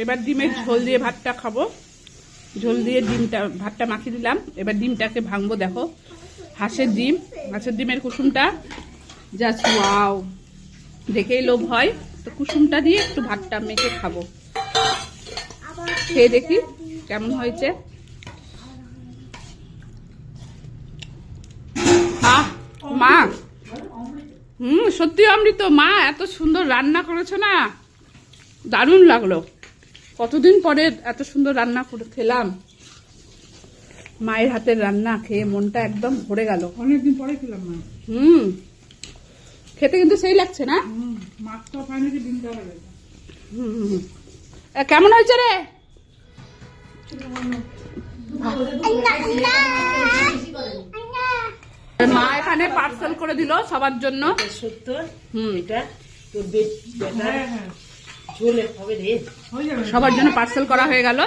এবার ডিমের ঝোল দিয়ে ভাতটা খাবো। ঝোল দিয়ে ভাতটা মাখিয়ে দিলাম। এবার ডিমটাকে ভাঙবো। দেখো হাঁসের ডিমের কুসুমটা জাস্ট ওয়াও, দেখেই লোভ হয়। তো কুসুমটা দিয়ে একটু ভাতটা মেখে খাবো। খেয়ে দেখি কেমন হয়েছে। আহ মা, সত্যি অমৃত। মা এত সুন্দর রান্না করেছো না, দারুণ লাগলো। কতদিন পরে এত সুন্দর রান্না করে খেলাম। মায়ের হাতের রান্না খেয়ে মনটা একদম ভরে গেল। অনেকদিন পরে খেলাম মা। খেতে কিন্তু সেই লাগছে না? মাছটা ফাইনালি দিনটা হবে। কেমন হয়েছে রে? মা এখানে পার্সেল করে দিল সবার জন্য। এটা সবার জন্য পার্সেল করা হয়ে গেল।